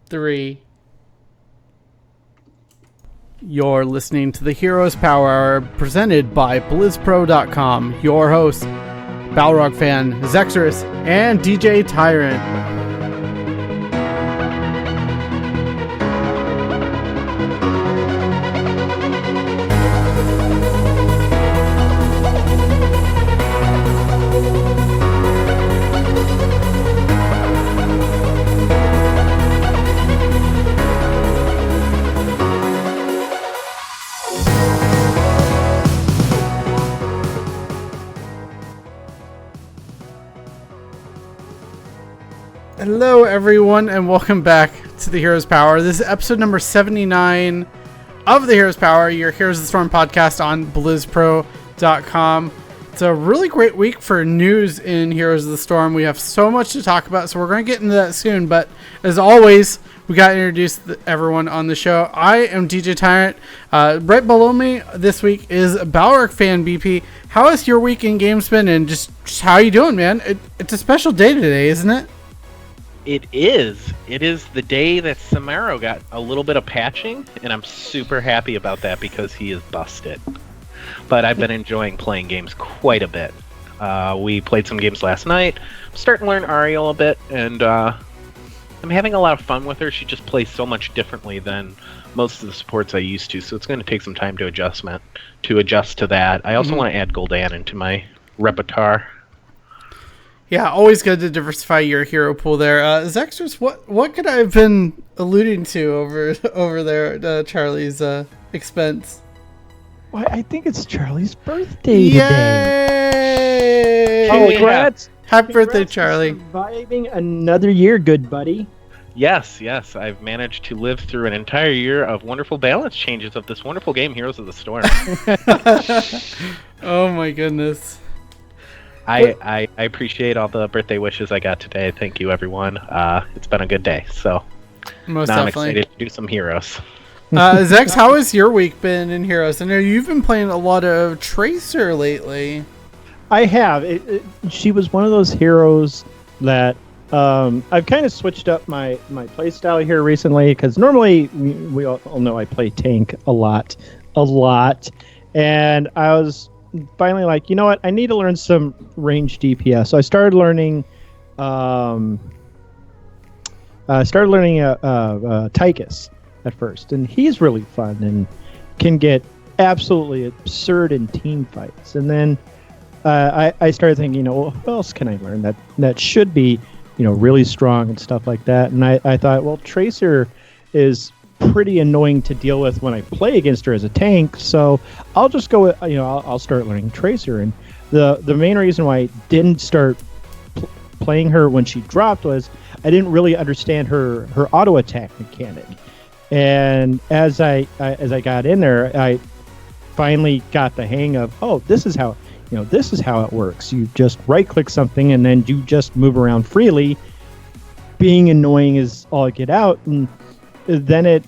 3. You're listening to the Heroes Power presented by BlizzPro.com. Your hosts, Balrog fan Zexorus and DJ Tyrant. Hello everyone and welcome back to the Heroes Power. This is episode number 79 of the Heroes Power, your Heroes of the Storm podcast on BlizzPro.com. It's a really great week for news in Heroes of the Storm. We have so much to talk about, so we're going to get into that soon. But as always, we got to introduce everyone on the show. I am DJ Tyrant. Right below me this week is Balrog fan BP. How has your week in games been, and just how you doing, man? It's a special day today, isn't it? It is. It is the day that Saburo got a little bit of patching, and I'm super happy about that because he is busted. But I've been enjoying playing games quite a bit. We played some games last night. I'm starting to learn Ariel a bit, and I'm having a lot of fun with her. She just plays so much differently than most of the supports I used to, so it's going to take some time to adjust to that. I also want to add Gul'dan into my repertoire. Yeah, always good to diversify your hero pool there. Zexters, what could I have been alluding to over there at Charlie's expense? Well, I think it's Charlie's birthday Yay! today. Oh, Congrats. Happy birthday, Charlie. Surviving another year, good buddy. Yes, I've managed to live through an entire year of wonderful balance changes of this wonderful game, Heroes of the Storm. Oh my goodness. I appreciate all the birthday wishes I got today. Thank you, everyone. It's been a good day. So Most now definitely. I'm excited to do some Heroes. Zex, how has your week been in Heroes? I know you've been playing a lot of Tracer lately. I have. She was one of those heroes that I've kind of switched up my playstyle here recently, because normally we all know I play tank a lot. And I was finally like, you know what? I need to learn some range DPS. So I started learning Tychus at first, and he's really fun and can get absolutely absurd in team fights. And then I started thinking, well, what else can I learn that should be, really strong and stuff like that. And I thought, well, Tracer is pretty annoying to deal with when I play against her as a tank, so I'll just go with, I'll start learning Tracer. And the main reason why I didn't start playing her when she dropped was I didn't really understand her auto attack mechanic. And as I got in there, I finally got the hang of, this is how it works. You just right click something and then you just move around freely. Being annoying is all get out, and then it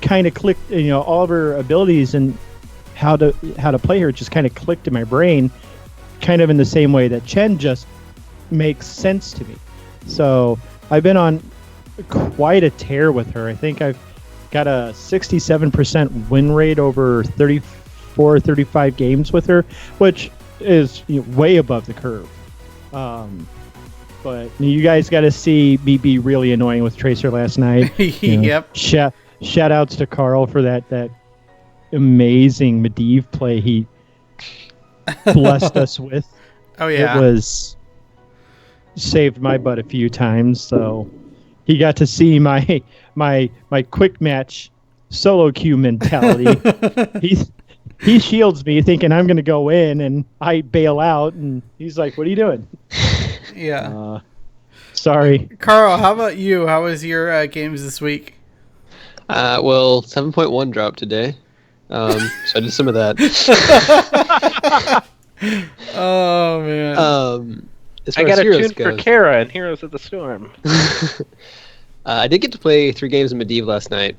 kind of clicked, all of her abilities and how to play her just kind of clicked in my brain, kind of in the same way that Chen just makes sense to me. So I've been on quite a tear with her. I think I've got a 67% win rate over 35 games with her, which is way above the curve. But you guys got to see me be really annoying with Tracer last night. Yep. Shout outs to Carl for that amazing Medivh play he blessed us with. Oh yeah. It was saved my butt a few times, so he got to see my quick match solo queue mentality. He shields me thinking I'm going to go in, and I bail out, and he's like, "What are you doing?" Yeah. Sorry. Carl, how about you? How was your games this week? Well, 7.1 dropped today, so I did some of that. Oh man. As I far got as a Heroes tune for goes, Kara in Heroes of the Storm. I did get to play 3 games of Medivh last night.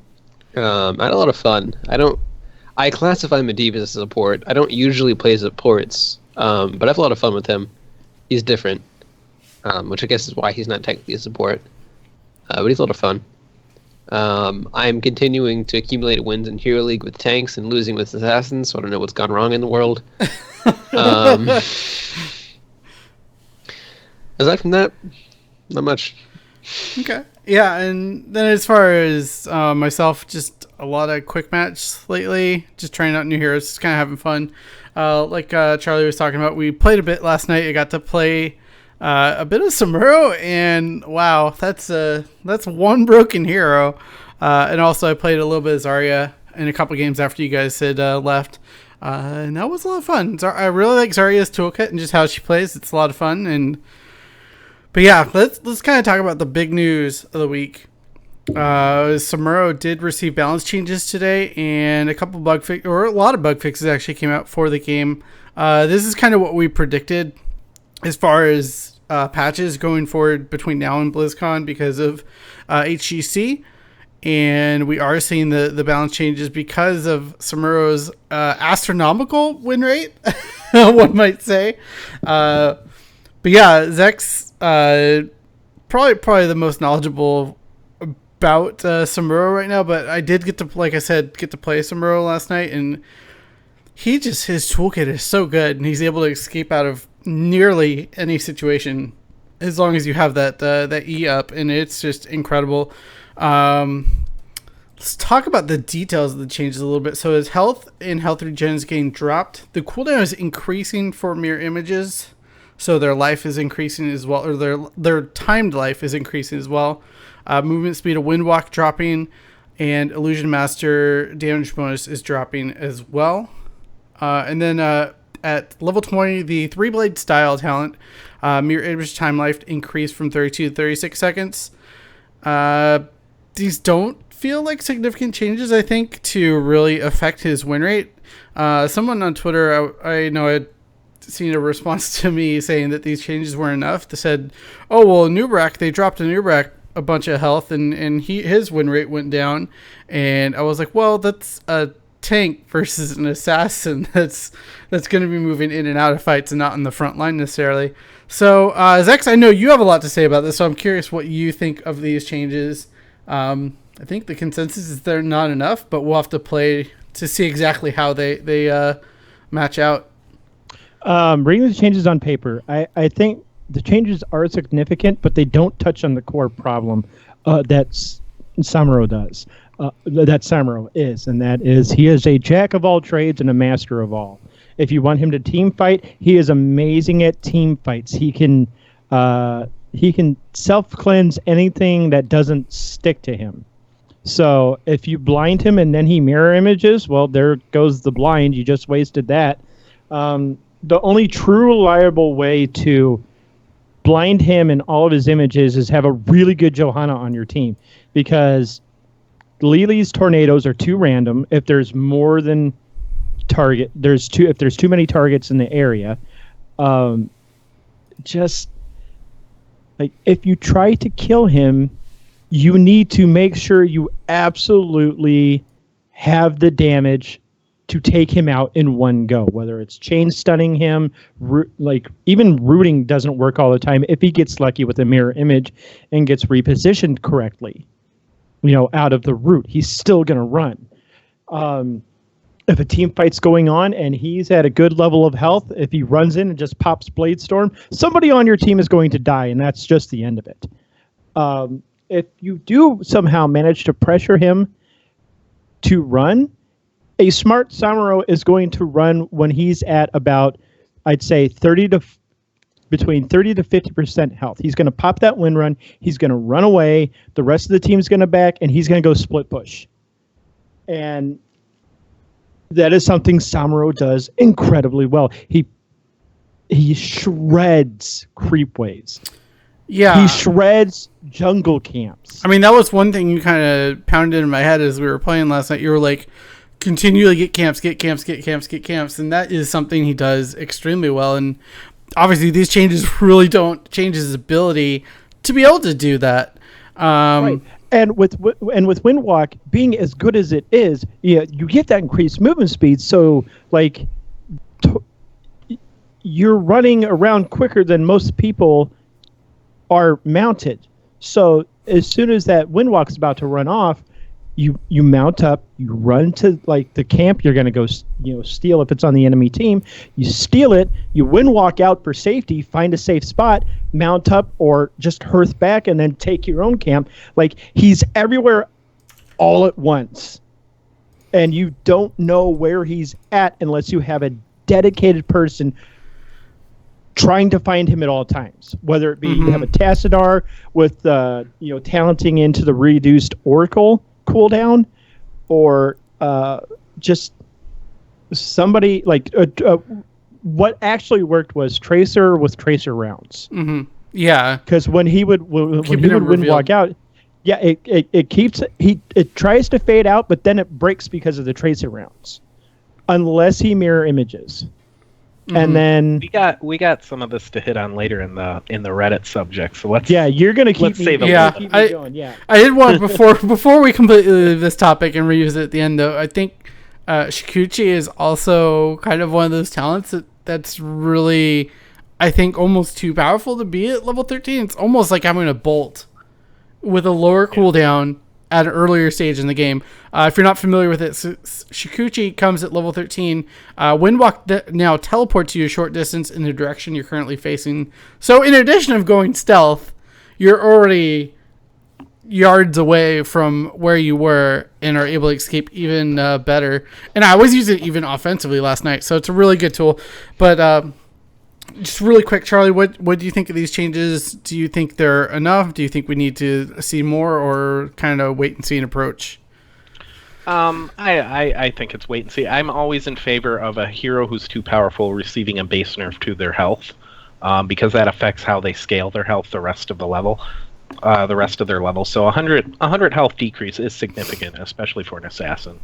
I had a lot of fun. I classify Medivh as a support. I don't usually play supports, but I have a lot of fun with him. He's different, which I guess is why he's not technically a support. But he's a lot of fun. I'm continuing to accumulate wins in Hero League with tanks and losing with assassins, so I don't know what's gone wrong in the world. Aside from that, not much. Okay. Yeah, and then as far as myself, just a lot of quick match lately. Just trying out new heroes, just kind of having fun. Like Charlie was talking about, we played a bit last night. I got to play a bit of Saburo, and wow, that's one broken hero. And also I played a little bit of Zarya in a couple games after you guys had left. And that was a lot of fun. I really like Zarya's toolkit and just how she plays. It's a lot of fun. But yeah, let's kind of talk about the big news of the week. Saburo did receive balance changes today, and a lot of bug fixes actually came out for the game. This is kind of what we predicted as far as patches going forward between now and BlizzCon because of HGC. And we are seeing the balance changes because of Samuro's astronomical win rate, one might say. But yeah, Zek's probably the most knowledgeable about Saburo right now. But I did get to play Saburo last night, and his toolkit is so good, and he's able to escape out of nearly any situation as long as you have that E up, and it's just incredible. Let's talk about the details of the changes a little bit. So his health and health regen is getting dropped. The cooldown is increasing for mirror images, so their life is increasing as well, or their timed life is increasing as well. Movement speed of Windwalk dropping, and Illusion Master damage bonus is dropping as well. And then at level 20, the 3-blade style talent, mirror image time life increased from 32 to 36 seconds. These don't feel like significant changes, I think, to really affect his win rate. Someone on Twitter, I know I'd seen a response to me saying that these changes weren't enough. They said, oh, well, Nubrak, they dropped a Nubrak a bunch of health, and his win rate went down. And I was like, well, that's a tank versus an assassin that's going to be moving in and out of fights and not in the front line necessarily. So, Zex, I know you have a lot to say about this, so I'm curious what you think of these changes. I think the consensus is they're not enough, but we'll have to play to see exactly how they match out. Reading the changes on paper, I think the changes are significant, but they don't touch on the core problem that Saburo does. That Saburo is, and that is he is a jack of all trades and a master of all. If you want him to team fight, he is amazing at team fights. He can self-cleanse anything that doesn't stick to him. So if you blind him and then he mirror images, well, there goes the blind. You just wasted that. The only true reliable way to blind him and all of his images is have a really good Johanna on your team, because Lily's tornadoes are too random. If there's more than target, if there's too many targets in the area, just like if you try to kill him, you need to make sure you absolutely have the damage to take him out in one go, whether it's chain stunning him, even rooting doesn't work all the time. If he gets lucky with a mirror image and gets repositioned correctly, out of the root, he's still going to run. If a team fight's going on and he's at a good level of health, if he runs in and just pops Blade Storm, somebody on your team is going to die, and that's just the end of it. If you do somehow manage to pressure him to run, a smart Saburo is going to run when he's at about, I'd say, between 30 to 50% health. He's going to pop that wind run. He's going to run away. The rest of the team's going to back, and he's going to go split push. And that is something Saburo does incredibly well. He shreds creep waves. Yeah. He shreds jungle camps. I mean, that was one thing you kind of pounded in my head as we were playing last night. You were like, continually get camps. And that is something he does extremely well. And obviously these changes really don't change his ability to be able to do that. Right. And with Windwalk being as good as it is, you get that increased movement speed. So you're running around quicker than most people are mounted. So as soon as that Windwalk's about to run off, you mount up, you run to like the camp you're going to go, steal if it's on the enemy team. You steal it, you Windwalk out for safety, find a safe spot, mount up, or just hearth back and then take your own camp. Like, he's everywhere all at once. And you don't know where he's at unless you have a dedicated person trying to find him at all times. Whether it be you have a Tassadar with talenting into the reduced Oracle cooldown, or just somebody like what actually worked was Tracer with Tracer rounds. Yeah, because when he would Windwalk out, it tries to fade out, but then it breaks because of the Tracer rounds, unless he mirror images. And then we got some of this to hit on later in the Reddit subject. So you're gonna keep save me going. Yeah, I did want before we completely leave this topic and reuse it at the end, though. I think Shikuchi is also kind of one of those talents that's really, I think, almost too powerful to be at level 13. It's almost like having a bolt with a lower cooldown at an earlier stage in the game. If you're not familiar with it, Shikuchi comes at level 13. Windwalk now teleports you a short distance in the direction you're currently facing. So in addition of going stealth, you're already yards away from where you were and are able to escape even better. And I was using it even offensively last night, so it's a really good tool. But just really quick, Charlie, what do you think of these changes? Do you think they're enough? Do you think we need to see more, or kind of wait and see an approach? I think it's wait and see. I'm always in favor of a hero who's too powerful receiving a base nerf to their health, because that affects how they scale their health the rest of their level. So 100 health decrease is significant, especially for an assassin.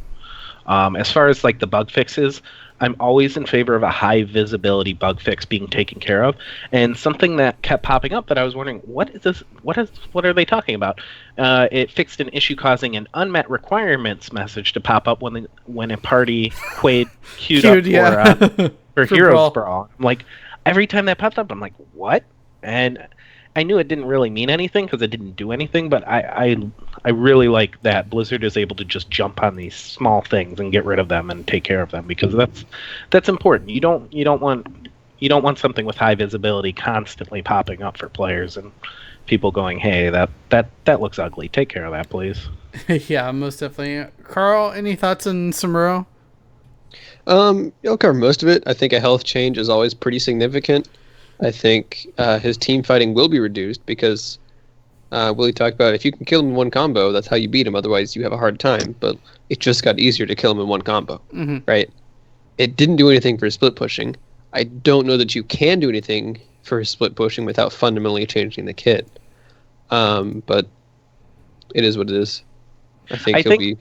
As far as like the bug fixes, I'm always in favor of a high visibility bug fix being taken care of. And something that kept popping up that I was wondering, what is this? What are they talking about? It fixed an issue causing an unmet requirements message to pop up when a party queued up for Heroes Brawl. I'm like, every time that popped up, I'm like, what? And I knew it didn't really mean anything because it didn't do anything, but I really like that Blizzard is able to just jump on these small things and get rid of them and take care of them, because that's important. You don't want something with high visibility constantly popping up for players and people going, hey, that looks ugly. Take care of that, please. Yeah, most definitely. Carl, any thoughts on Saburo? I'll cover most of it. I think a health change is always pretty significant. I think his team fighting will be reduced because Willie talked about if you can kill him in one combo, that's how you beat him. Otherwise, you have a hard time. But it just got easier to kill him in one combo, right? It didn't do anything for split pushing. I don't know that you can do anything for split pushing without fundamentally changing the kit. But it is what it is. I think he'll be...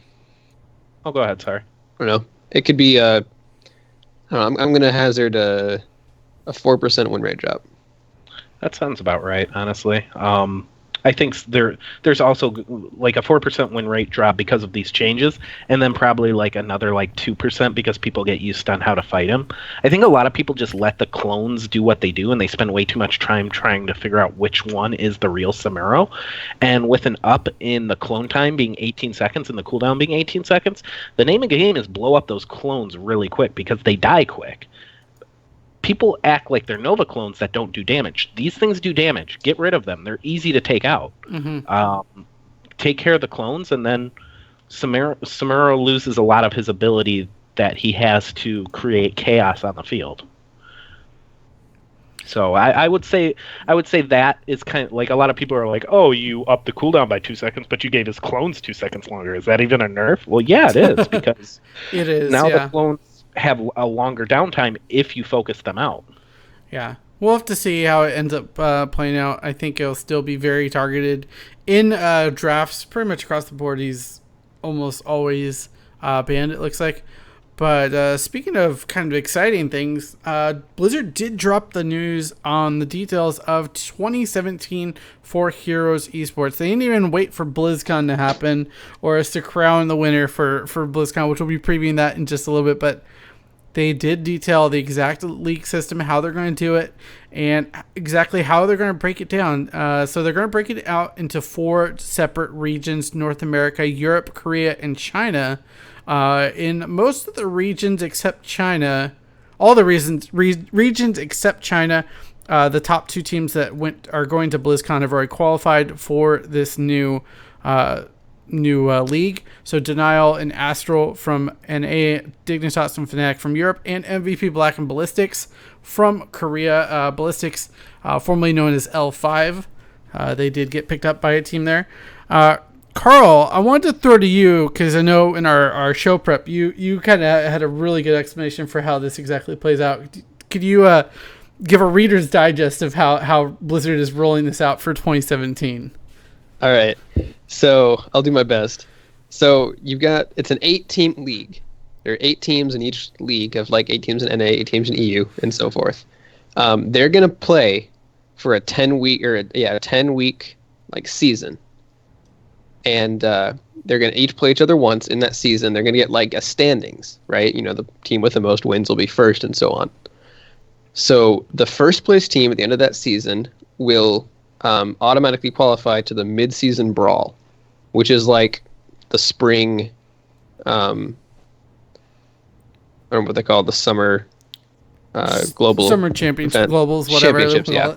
Oh, go ahead, sorry. I don't know. It could be... I don't know, I'm going to hazard a 4% win rate drop. That sounds about right, honestly. I think there's also like a 4% win rate drop because of these changes, and then probably like another like 2% because people get used on how to fight him. I think a lot of people just let the clones do what they do, and they spend way too much time trying to figure out which one is the real Saburo. And with an up in the clone time being 18 seconds and the cooldown being 18 seconds, the name of the game is blow up those clones really quick because they die quick. People act like they're Nova clones that don't do damage. These things do damage. Get rid of them. They're easy to take out. Take care of the clones, and then Saburo loses a lot of his ability that he has to create chaos on the field. So I would say that is kind of like, a lot of people are like, oh, you upped the cooldown by 2 seconds, but you gave his clones 2 seconds longer. Is that even a nerf? Well, yeah, it is, because it is now the clones have a longer downtime if you focus them out. Yeah, we'll have to see how it ends up playing out. I think it'll still be very targeted in drafts pretty much across the board. He's almost always banned, it looks like. But speaking of kind of exciting things, Blizzard did drop the news on the details of 2017 for Heroes Esports. They didn't even wait for BlizzCon to happen or us to crown the winner for BlizzCon, which we'll be previewing that in just a little bit. But They did detail the exact league system, how they're going to do it, and exactly how they're going to break it down. So they're going to break it out into 4 separate regions: North America, Europe, Korea, and China. In most of the regions except China, all the regions except China, the top 2 teams that are going to BlizzCon have already qualified for this new league. So Denial and Astral from NA, Dignitas and Fnatic from Europe, and MVP Black and Ballistics from Korea. Ballistics, formerly known as L5. They did get picked up by a team there. Carl, I wanted to throw to you, because I know in our show prep, you kind of had a really good explanation for how this exactly plays out. Could you give a Reader's Digest of how Blizzard is rolling this out for 2017? All right, so I'll do my best. So it's an 8-team league. There are 8 teams in each league of like 8 teams in NA, 8 teams in EU, and so forth. They're gonna play for a 10-week like season, and they're gonna each play each other once in that season. They're gonna get like a standings, right? The team with the most wins will be first, and so on. So the first place team at the end of that season will automatically qualify to the mid-season brawl, which is like the spring, I don't know what they call it, the summer global summer championship, event. globals, whatever. Championships, yeah.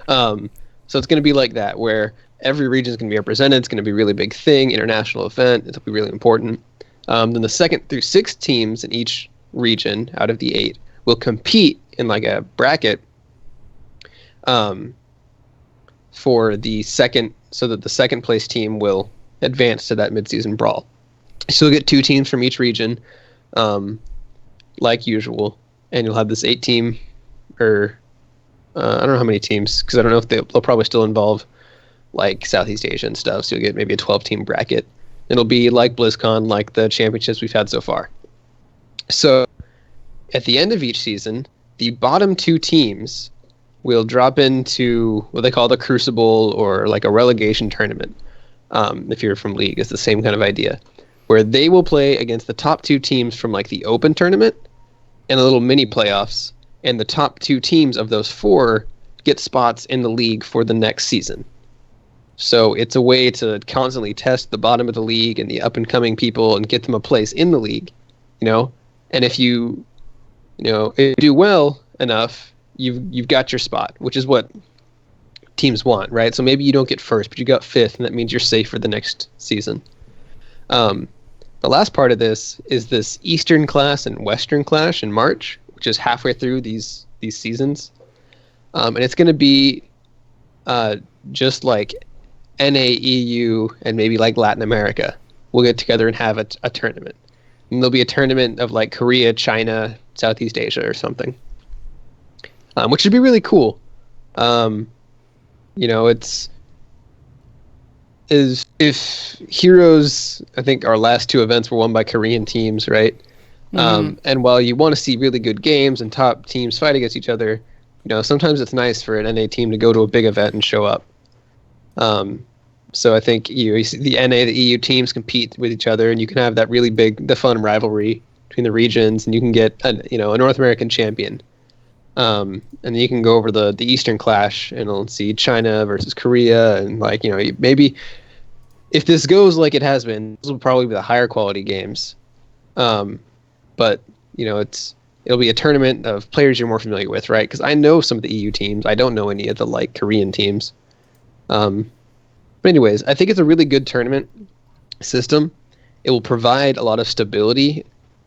So it's going to be like that, where every region is going to be represented. It's going to be a really big thing, international event. It'll be really important. Then the 2nd through 6th teams in each region out of the 8 will compete in like a bracket for the second, so that the second place team will advance to that mid-season brawl. So you'll get 2 teams from each region, like usual, and you'll have this 8-team, or I don't know how many teams, because I don't know if they'll probably still involve like Southeast Asia and stuff. So you'll get maybe a 12-team bracket. It'll be like BlizzCon, like the championships we've had so far. So at the end of each season, the bottom 2 teams will drop into what they call the Crucible, or like a relegation tournament. If you're from League, it's the same kind of idea, where they will play against the top 2 teams from like the Open tournament and a little mini playoffs, and the top 2 teams of those 4 get spots in the league for the next season. So it's a way to constantly test the bottom of the league and the up-and-coming people and get them a place in the league, And if you do well enough, you've got your spot, which is what teams want, right? So maybe you don't get first, but you got 5th, and that means you're safe for the next season. The last part of this is this Eastern Clash and Western Clash in March, which is halfway through these seasons, and it's going to be just like NA, EU, and maybe like Latin America will get together and have a tournament. And there'll be a tournament of like Korea, China, Southeast Asia, or something, which would be really cool. It's if Heroes, I think our last 2 events were won by Korean teams, right? Mm-hmm. And while you want to see really good games and top teams fight against each other, sometimes it's nice for an NA team to go to a big event and show up. So I think you see the NA, the EU teams compete with each other, and you can have that really big, the fun rivalry between the regions, and you can get a North American champion. And then you can go over the Eastern Clash, and you'll see China versus Korea, and maybe if this goes like it has been, this will probably be the higher quality games. But it'll be a tournament of players you're more familiar with, right? Because I know some of the EU teams. I don't know any of the Korean teams. But anyways, I think it's a really good tournament system. It will provide a lot of stability,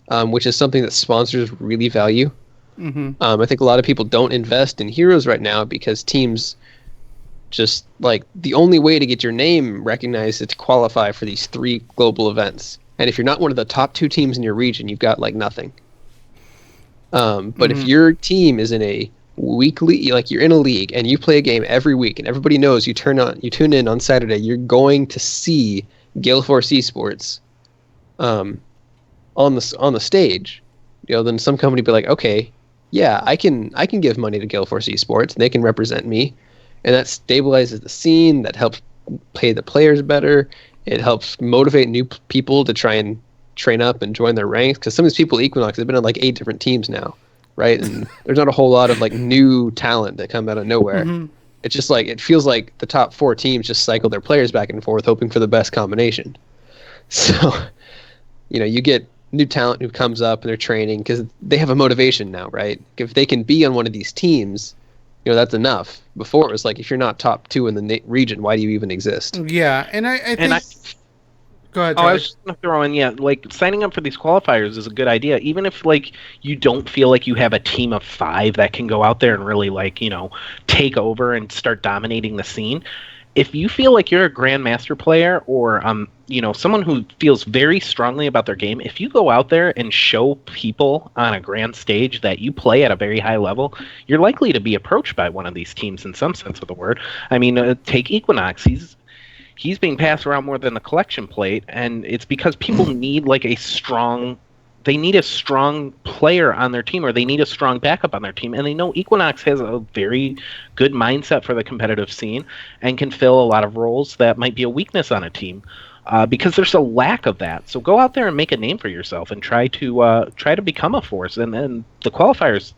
which is something that sponsors really value. Mm-hmm. I think a lot of people don't invest in Heroes right now because teams just the only way to get your name recognized is to qualify for these 3 global events. And if you're not one of the top 2 teams in your region, you've got nothing. But if your team is in a weekly, you're in a league and you play a game every week, and everybody knows you tune in on Saturday, you're going to see Gale Force Esports on the stage. Then some company be like, okay, yeah, I can give money to Gale Force Esports, and they can represent me, and that stabilizes the scene. That helps pay the players better. It helps motivate new people to try train up and join their ranks, because some of these people at Equinox have been on like 8 different teams now, right? And there's not a whole lot of like new talent that come out of nowhere. It's just like, it feels like the top 4 teams just cycle their players back and forth, hoping for the best combination. So, you get new talent who comes up and they're training because they have a motivation now, right? If they can be on one of these teams, that's enough. Before it was like, if you're not top 2 in the region, why do you even exist? Yeah, and I think... Go ahead, I Charlie. was just going to throw in, like, signing up for these qualifiers is a good idea. Even if, like, you don't feel like you have a team of 5 that can go out there and really, like, take over and start dominating the scene. If you feel like you're a Grandmaster player or, someone who feels very strongly about their game, if you go out there and show people on a grand stage that you play at a very high level, you're likely to be approached by one of these teams in some sense of the word. I mean, take Equinox. He's being passed around more than the collection plate, and it's because people need like they need a strong player on their team, or they need a strong backup on their team, and they know Equinox has a very good mindset for the competitive scene and can fill a lot of roles that might be a weakness on a team, because there's a lack of that. So go out there and make a name for yourself and try to become a force, and then the qualifiers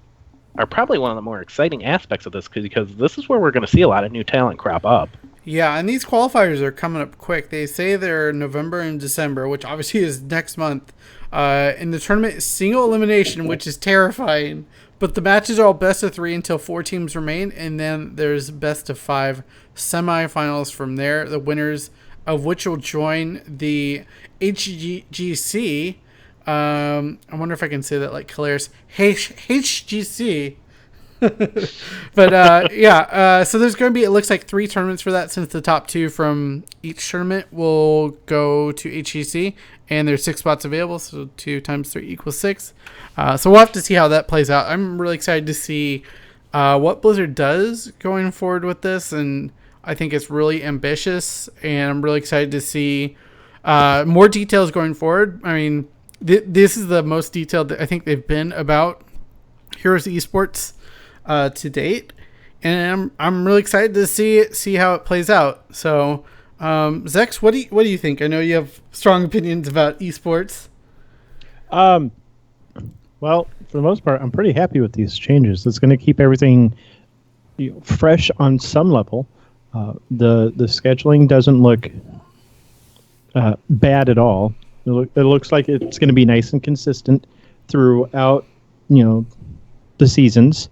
are probably one of the more exciting aspects of this, because this is where we're going to see a lot of new talent crop up. Yeah, and these qualifiers are coming up quick. They say they're November and December, which obviously is next month. And the tournament is single elimination, which is terrifying. But the matches are all best of 3 until 4 teams remain, and then there's best of 5 semifinals from there. The winners of which will join the HGC. I wonder if I can say that like Calaris. HGC. But so there's going to be, it looks like 3 tournaments for that, since the top 2 from each tournament will go to HGC, and there's 6 spots available, so 2 times 3 equals 6. So we'll have to see how that plays out. I'm really excited to see what Blizzard does going forward with this, and I think it's really ambitious, and I'm really excited to see more details going forward. I mean, this is the most detailed that I think they've been about Heroes Esports to date, and I'm really excited to see how it plays out. So, Zex, what do you think? I know you have strong opinions about esports. Well, for the most part, I'm pretty happy with these changes. It's going to keep everything fresh on some level. The scheduling doesn't look bad at all. It looks like it's going to be nice and consistent throughout, the seasons.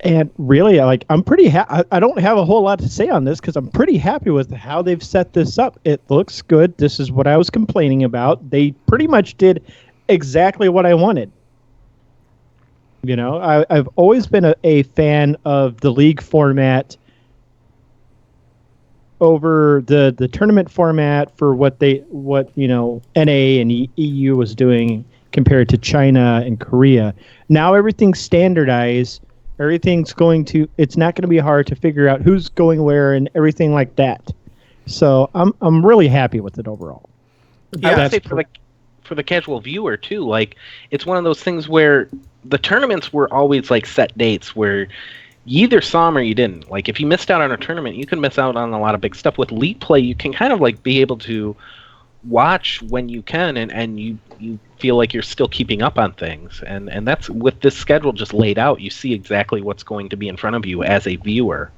And really, I'm pretty I don't have a whole lot to say on this, because I'm pretty happy with how they've set this up. It looks good. This is what I was complaining about. They pretty much did exactly what I wanted. I've always been a fan of the league format over the tournament format for what NA and EU was doing compared to China and Korea. Now everything's standardized. It's not going to be hard to figure out who's going where and everything like that. So I'm really happy with it overall. Yeah, I would say for the casual viewer too, like, it's one of those things where the tournaments were always like set dates where you either saw them or you didn't. Like, if you missed out on a tournament, you can miss out on a lot of big stuff. With League Play, you can kind of like be able to watch when you can, and you feel like you're still keeping up on things, and that's with this schedule just laid out. You see exactly what's going to be in front of you as a viewer,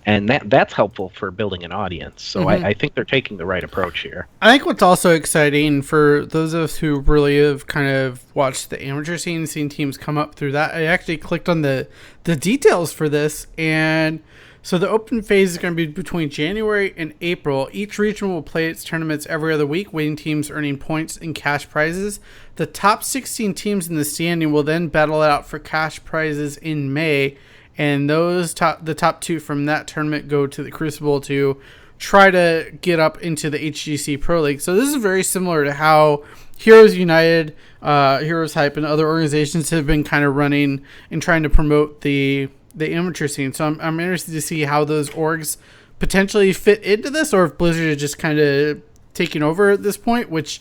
and that's helpful for building an audience. So I think they're taking the right approach here. I think what's also exciting for those of us who really have kind of watched the amateur scene, seen teams come up through that, I actually clicked on the details for this, and so the open phase is going to be between January and April. Each region will play its tournaments every other week, winning teams earning points and cash prizes. The top 16 teams in the standing will then battle it out for cash prizes in May, and the top 2 from that tournament go to the Crucible to try to get up into the HGC Pro League. So this is very similar to how Heroes United, Heroes Hype, and other organizations have been kind of running and trying to promote the amateur scene. So I'm interested to see how those orgs potentially fit into this, or if Blizzard is just kind of taking over at this point, which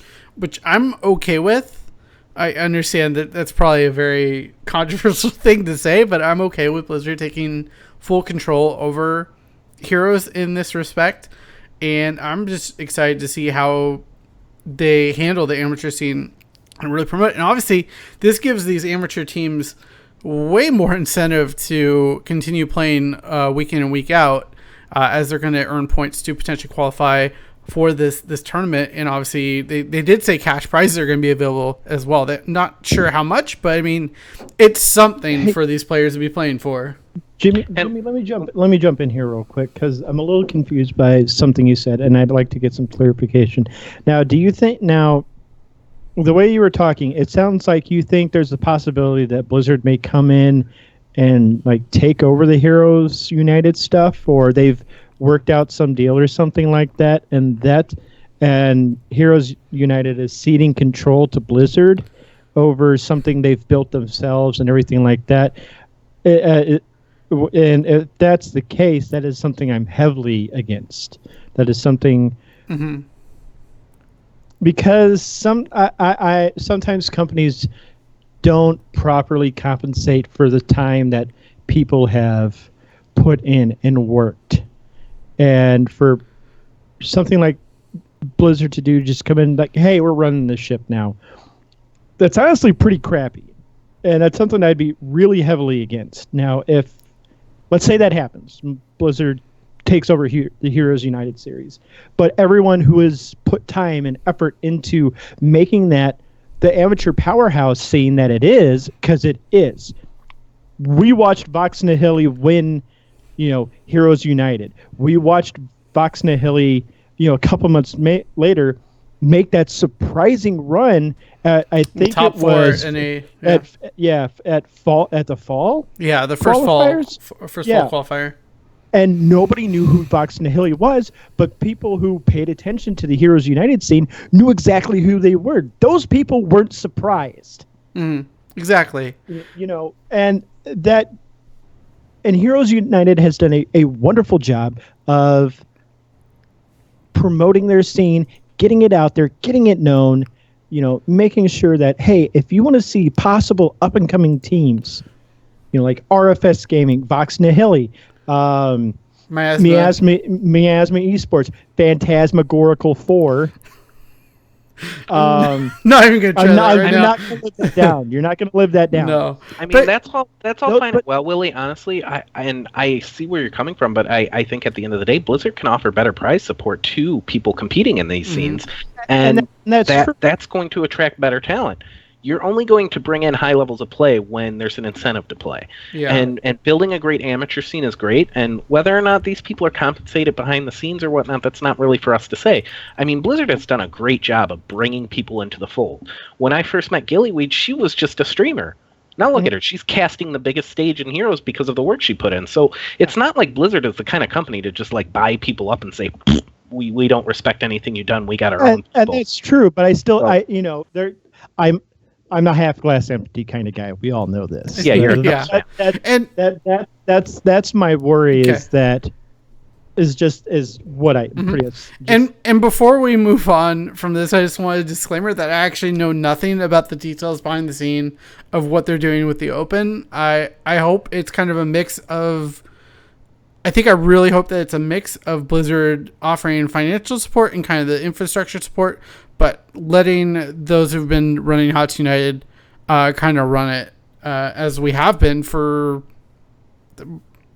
I'm okay with. I understand that that's probably a very controversial thing to say, but I'm okay with Blizzard taking full control over Heroes in this respect. And I'm just excited to see how they handle the amateur scene and really promote it. And obviously, this gives these amateur teams way more incentive to continue playing week in and week out, as they're going to earn points to potentially qualify for this tournament. And obviously, they did say cash prizes are going to be available as well. They're not sure how much, but I mean, it's something for these players to be playing for. Jimmy, let me jump in here real quick because I'm a little confused by something you said, and I'd like to get some clarification. Now, do you think the way you were talking, it sounds like you think there's a possibility that Blizzard may come in and like take over the Heroes United stuff, or they've worked out some deal or something like that, and Heroes United is ceding control to Blizzard over something they've built themselves and everything like that. And if that's the case, that is something I'm heavily against. That is something because sometimes companies don't properly compensate for the time that people have put in and worked, and for something like Blizzard to do, just come in like, hey, we're running this ship now. That's honestly pretty crappy, and that's something I'd be really heavily against. Now, if let's say that happens, Blizzard takes over the Heroes United series, but everyone who has put time and effort into making that the amateur powerhouse scene that it is, because it is. We watched Vox Nihili win, Heroes United. We watched Vox Nihili, a couple months later, make that surprising run. I think top it was in a at the fall. Yeah, the first fall qualifier. And nobody knew who Vox Nihili was, but people who paid attention to the Heroes United scene knew exactly who they were. Those people weren't surprised. Exactly. And Heroes United has done a wonderful job of promoting their scene, getting it out there, getting it known, making sure that, hey, if you want to see possible up-and-coming teams, like RFS Gaming, Vox Nihili, Miasma Esports, Phantasmagorical 4. Not even gonna try I'm not gonna live that down. You're not gonna live that down. No. I mean, that's all fine and well, Willie. Honestly, I see where you're coming from, but I think at the end of the day, Blizzard can offer better prize support to people competing in these scenes, and that's going to attract better talent. You're only going to bring in high levels of play when there's an incentive to play. Yeah. And building a great amateur scene is great, and whether or not these people are compensated behind the scenes or whatnot, that's not really for us to say. I mean, Blizzard has done a great job of bringing people into the fold. When I first met Gillyweed, she was just a streamer. Now look at her. She's casting the biggest stage in Heroes because of the work she put in. So it's not like Blizzard is the kind of company to just like buy people up and say, we don't respect anything you've done. We got our own people. And that's true, but I still, I'm a half glass empty kind of guy. We all know this. Yeah, you're that's my worry. Okay. is what I pretty much. And before we move on from this, I just wanted a disclaimer that I actually know nothing about the details behind the scene of what they're doing with the Open. I hope it's kind of a mix of. I really hope that it's a mix of Blizzard offering financial support and kind of the infrastructure support, but letting those who've been running HOTS United kind of run it as we have been for.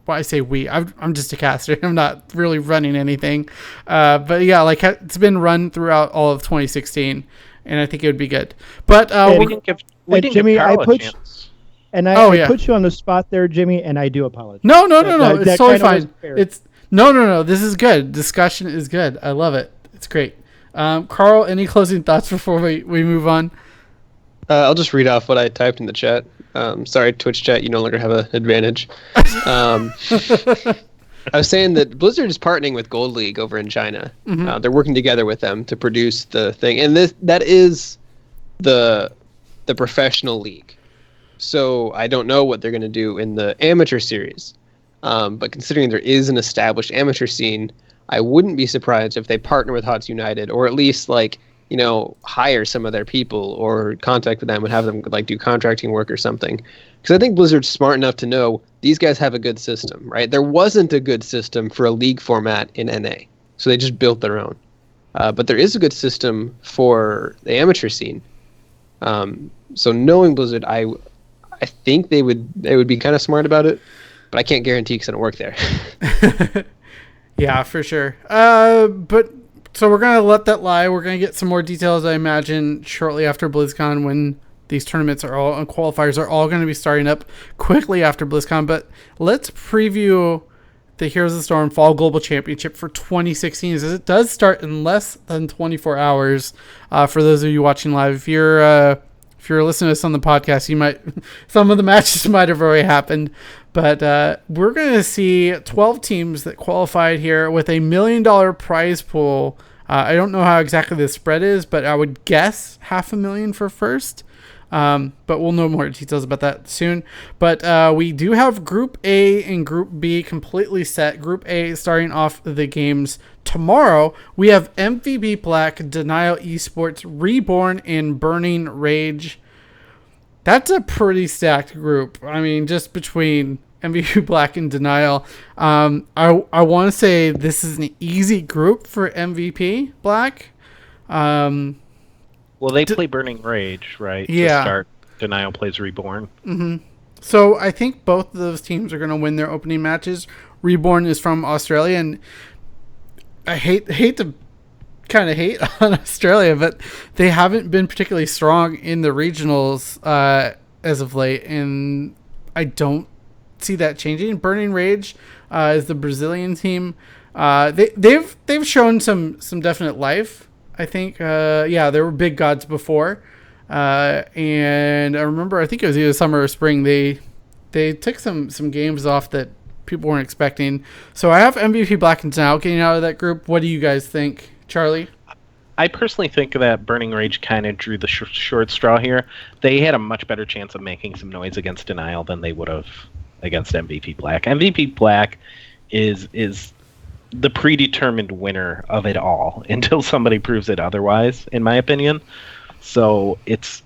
Well, I say we. I'm just a caster. I'm not really running anything, but yeah, like it's been run throughout all of 2016, and I think it would be good. But we didn't give Jimmy, Carl a chance. And I put you on the spot there, Jimmy, and I do apologize. No. It's totally fine. It's no. This is good. Discussion is good. I love it. It's great. Carl, any closing thoughts before we move on? I'll just read off what I typed in the chat. Sorry, Twitch chat, you no longer have an advantage. I was saying that Blizzard is partnering with Gold League over in China. They're working together with them to produce the thing, and that is the professional league. So I don't know what they're going to do in the amateur series. But considering there is an established amateur scene, I wouldn't be surprised if they partner with HOTS United, or at least hire some of their people or contact with them and have them do contracting work or something. Because I think Blizzard's smart enough to know these guys have a good system, right? There wasn't a good system for a league format in NA, so they just built their own. but there is a good system for the amateur scene. So knowing Blizzard, I think they would be kind of smart about it, but I can't guarantee because I don't work there. Yeah, for sure. But so we're gonna let that lie. We're gonna get some more details, I imagine, shortly after BlizzCon, when these tournaments are all and qualifiers are all going to be starting up quickly after BlizzCon. But let's preview the Heroes of the Storm Fall Global Championship for 2016, as it does start in less than 24 hours. For those of you watching live, if you're listening to us on the podcast, you might some of the matches might have already happened. But we're going to see 12 teams that qualified here with $1 million prize pool. I don't know how exactly the spread is, but I would guess $500,000 for first. But we'll know more details about that soon. But we do have Group A and Group B completely set. Group A starting off the games tomorrow. We have MVP Black, Denial Esports, Reborn, and Burning Rage. That's a pretty stacked group. I mean, just between MVP Black and Denial. I want to say this is an easy group for MVP Black. Well, they play Burning Rage, right? Yeah. To start, Denial plays Reborn. Mm-hmm. So I think both of those teams are going to win their opening matches. Reborn is from Australia, and I hate to kind of hate on Australia, but they haven't been particularly strong in the regionals as of late, and I don't see that changing. Burning Rage is the Brazilian team. They've shown some definite life. I think, they were big gods before. And I remember, I think it was either summer or spring, they took some games off that people weren't expecting. So I have MVP Black and Denial getting out of that group. What do you guys think, Charlie? I personally think that Burning Rage kind of drew the short straw here. They had a much better chance of making some noise against Denial than they would have against MVP Black. MVP Black is the predetermined winner of it all until somebody proves it otherwise, in my opinion. So it's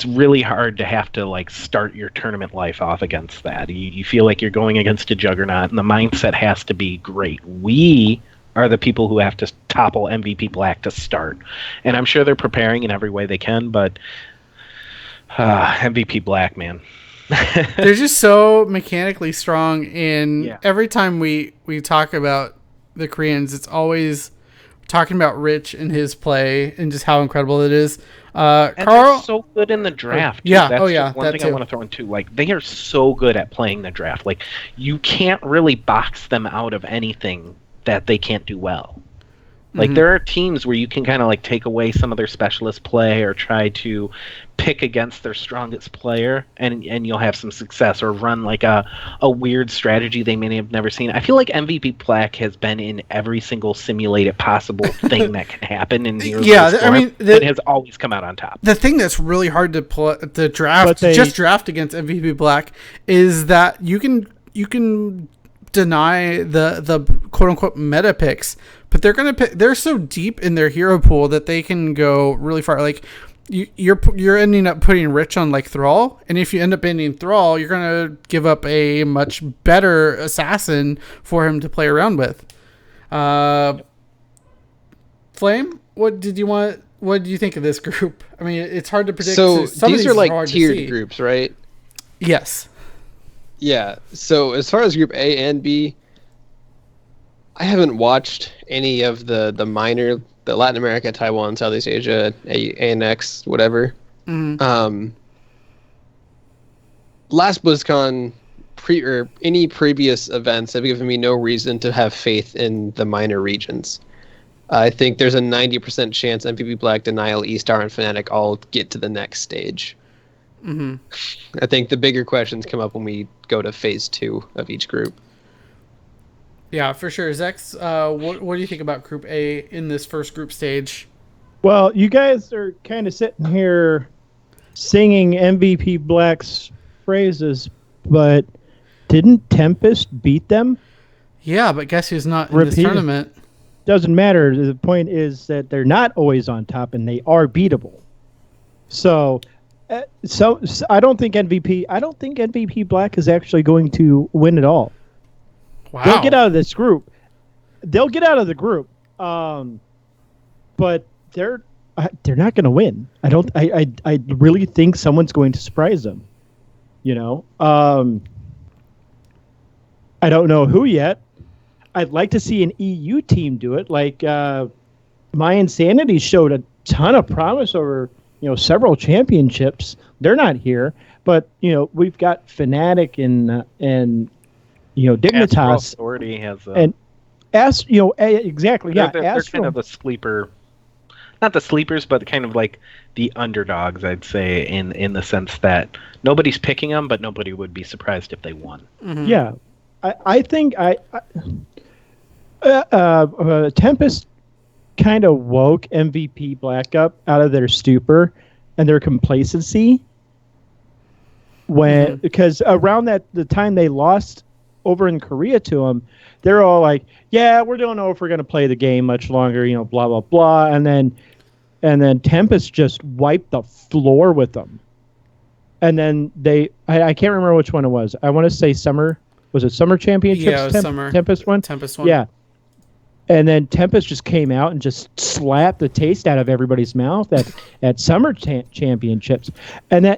really hard to have to like start your tournament life off against that. You feel like you're going against a juggernaut, and the mindset has to be great. We are the people who have to topple MVP Black to start, and I'm sure they're preparing in every way they can. But MVP Black, man. They're just so mechanically strong, and every time we talk about the Koreans, it's always talking about Rich and his play and just how incredible it is. And Carl, they're so good in the draft. Too. Yeah, That's one thing I want to throw in too. Like, they are so good at playing the draft. Like, you can't really box them out of anything that they can't do well. Like, there are teams where you can kind of like take away some of their specialist play or try to pick against their strongest player, and you'll have some success, or run like a weird strategy they may have never seen. I feel like MVP Black has been in every single simulated possible thing that can happen in Heroes of the Storm, it has always come out on top. The thing that's really hard to draft, just draft against MVP Black, is that you can deny the quote unquote meta picks, but they're so deep in their hero pool that they can go really far. Like you're ending up putting Rich on like Thrall, and if you end up ending Thrall, you're gonna give up a much better assassin for him to play around with. Flame, what do you think of this group? I mean, it's hard to predict. So these are like tiered groups, right? Yes. Yeah. So as far as Group A and B, I haven't watched any of the minor, the Latin America, Taiwan, Southeast Asia, ANX, whatever. Mm-hmm. Last BlizzCon, or any previous events have given me no reason to have faith in the minor regions. I think there's a 90% chance MVP Black, Denial, E-Star, and Fnatic all get to the next stage. Mm-hmm. I think the bigger questions come up when we go to phase 2 of each group. Yeah, for sure. Zex, what do you think about Group A in this first group stage? Well, you guys are kind of sitting here singing MVP Black's phrases, but didn't Tempest beat them? Yeah, but guess who's not in this tournament? Doesn't matter. The point is that they're not always on top, and they are beatable. So I don't think MVP Black is actually going to win at all. Wow. They'll get out of this group. They'll get out of the group. but they're not going to win. I really think someone's going to surprise them. I don't know who yet. I'd like to see an EU team do it. Like My Insanity showed a ton of promise over several championships. They're not here, but we've got Fnatic and Dignitas. Authority has and exactly. They're kind of a sleeper. Not the sleepers, but kind of like the underdogs, I'd say, in the sense that nobody's picking them, but nobody would be surprised if they won. Mm-hmm. Yeah, I think Tempest kind of woke MVP Black up out of their stupor and their complacency because around the time they lost over in Korea to them, they're all like, yeah, we don't know if we're going to play the game much longer, blah, blah, blah. And then Tempest just wiped the floor with them. And then I can't remember which one it was. I want to say Summer. Was it Summer Championships? Yeah, it was Summer. Tempest one? Tempest one. Yeah. And then Tempest just came out and just slapped the taste out of everybody's mouth at Summer Championships. And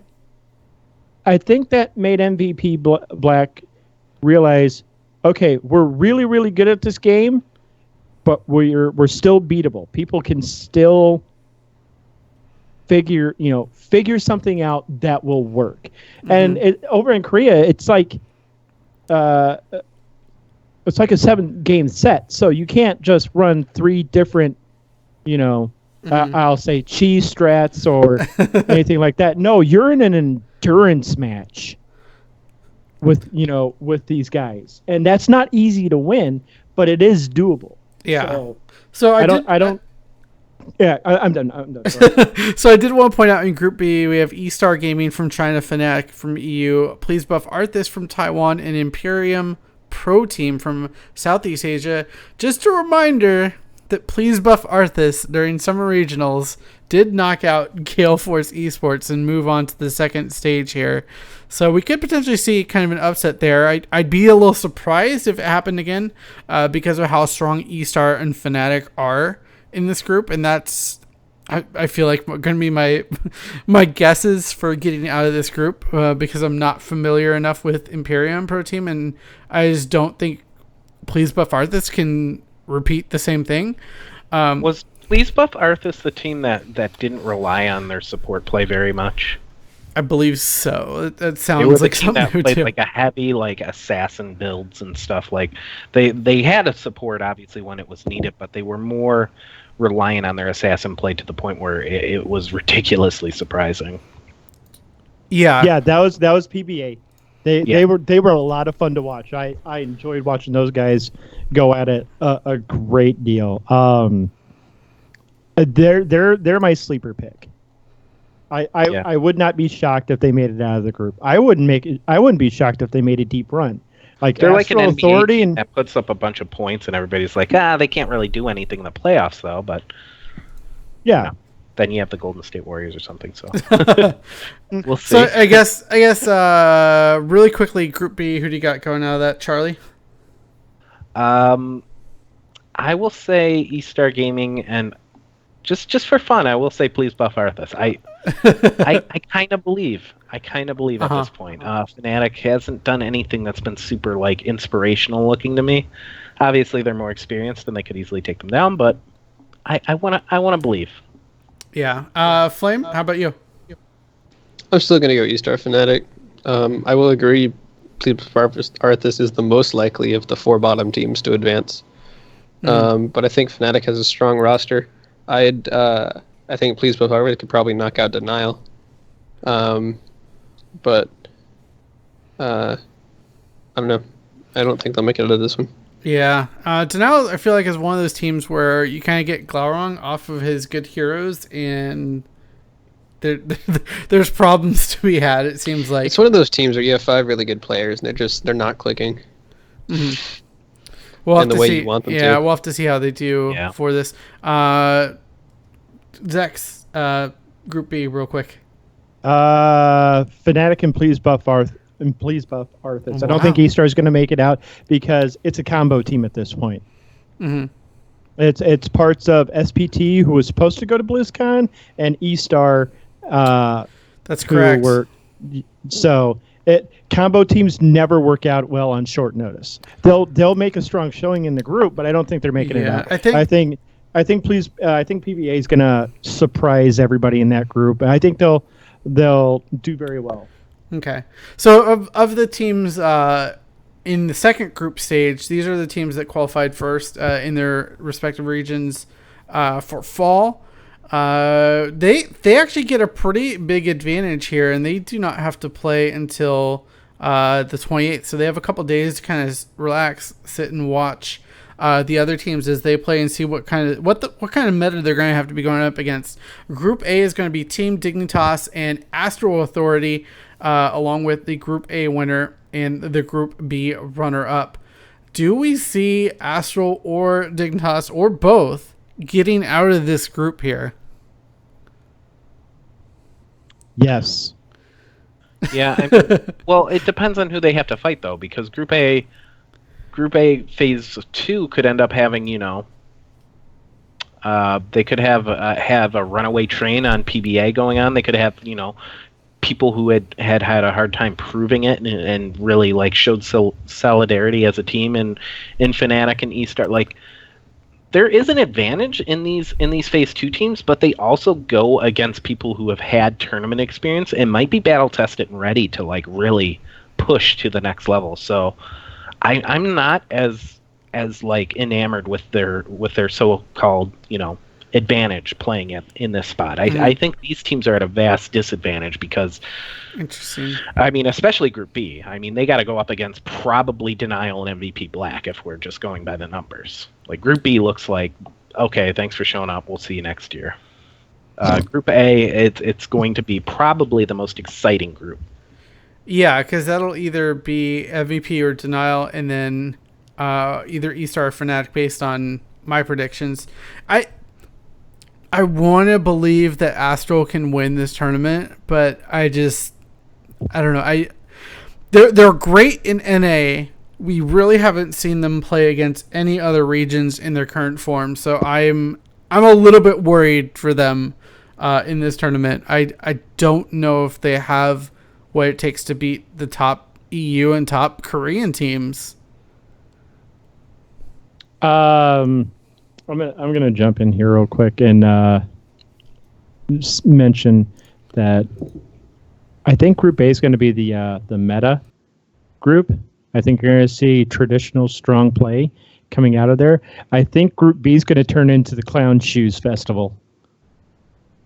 I think that made MVP Black realize, okay, we're really, really good at this game, but we're still beatable. People can still figure something out that will work. Mm-hmm. And over in Korea, it's like a 7-game set, so you can't just run 3 different, I'll say cheese strats or anything like that. No, you're in an endurance match with these guys, and that's not easy to win, but it is doable. Yeah. I'm done. So I did want to point out in Group B, we have eStar Gaming from China, Fnatic from EU, Please Buff Arthas from Taiwan, and Imperium Pro Team from Southeast Asia. Just a reminder that Please Buff Arthas during Summer Regionals did knock out Gale Force Esports and move on to the second stage here. So we could potentially see kind of an upset there. I'd be a little surprised if it happened again because of how strong eStar and Fnatic are in this group, and that's I feel like going to be my guesses for getting out of this group because I'm not familiar enough with Imperium Pro Team, and I just don't think Please Buff Arthas can repeat the same thing. Was Please Buff Arthas the team that didn't rely on their support play very much? I believe so. That sounds like something that played like a heavy assassin builds and stuff. Like they had a support obviously when it was needed, but they were more relying on their assassin play to the point where it was ridiculously surprising. Yeah, that was PBA. They were a lot of fun to watch. I enjoyed watching those guys go at it a great deal. They're my sleeper pick. I would not be shocked if they made it out of the group. I wouldn't be shocked if they made a deep run. Like they're like an NBA Authority team that puts up a bunch of points and everybody's like, they can't really do anything in the playoffs though. But yeah, then you have the Golden State Warriors or something. So we'll see. So I guess really quickly, Group B, who do you got going out of that, Charlie? I will say eStar Gaming, and just for fun, I will say Please Buff Arthas. I kind of believe at this point. Fnatic hasn't done anything that's been super inspirational looking to me. Obviously, they're more experienced and they could easily take them down, but I wanna believe. Yeah. Flame, how about you? I'm still gonna go eStar Fnatic. I will agree. Please Buff Arthas is the most likely of the 4 bottom teams to advance. But I think Fnatic has a strong roster. I think Please Buff Arthas could probably knock out Denial. But I don't know. I don't think they'll make it out of this one. Yeah. Denial, I feel like, is one of those teams where you kind of get Glaurung off of his good heroes, and there's problems to be had, it seems like. It's one of those teams where you have 5 really good players, and they're not clicking. Mm-hmm. We'll have in the to way see. you want them to. Yeah, we'll have to see how they do for this. Zex, Group B, real quick. Fnatic and Please Buff Arthas. I don't think eStar is going to make it out because it's a combo team at this point. Mm-hmm. It's parts of SPT, who was supposed to go to BlizzCon, and E-Star. That's correct. So combo teams never work out well on short notice. They'll make a strong showing in the group, but I don't think they're making it out. I think PBA is gonna surprise everybody in that group, and I think they'll do very well. Okay, so of the teams in the second group stage, these are the teams that qualified first in their respective regions for fall. They actually get a pretty big advantage here, and they do not have to play until the 28th. So they have a couple days to kind of relax, sit and watch the other teams as they play and see what kind of meta they're going to have to be going up against. Group A is going to be Team Dignitas and Astral Authority, along with the Group A winner and the Group B runner-up. Do we see Astral or Dignitas or both getting out of this group here? Yes. Yeah. Well, it depends on who they have to fight, though, because Group A Phase 2 could end up having, they could have a runaway train on PBA going on. They could have, people who had a hard time proving it and really showed solidarity as a team in Fnatic and E-Star. There is an advantage in these Phase 2 teams, but they also go against people who have had tournament experience and might be battle tested and ready to really push to the next level. So I'm not as enamored with their so-called advantage playing it in this spot. I think these teams are at a vast disadvantage because, interesting. Especially Group B. They got to go up against probably Denial and MVP Black if we're just going by the numbers. Group B looks like, okay, thanks for showing up. We'll see you next year. Group A, it's going to be probably the most exciting group. Yeah, because that'll either be MVP or Denial, and then either E-Star or Fnatic based on my predictions. I want to believe that Astral can win this tournament, but I don't know. They're great in NA. We really haven't seen them play against any other regions in their current form, so I'm a little bit worried for them in this tournament. I don't know if they have what it takes to beat the top EU and top Korean teams. I'm gonna jump in here real quick and just mention that I think Group A is going to be the meta group. I think you're going to see traditional strong play coming out of there. I think Group B is going to turn into the Clown Shoes Festival,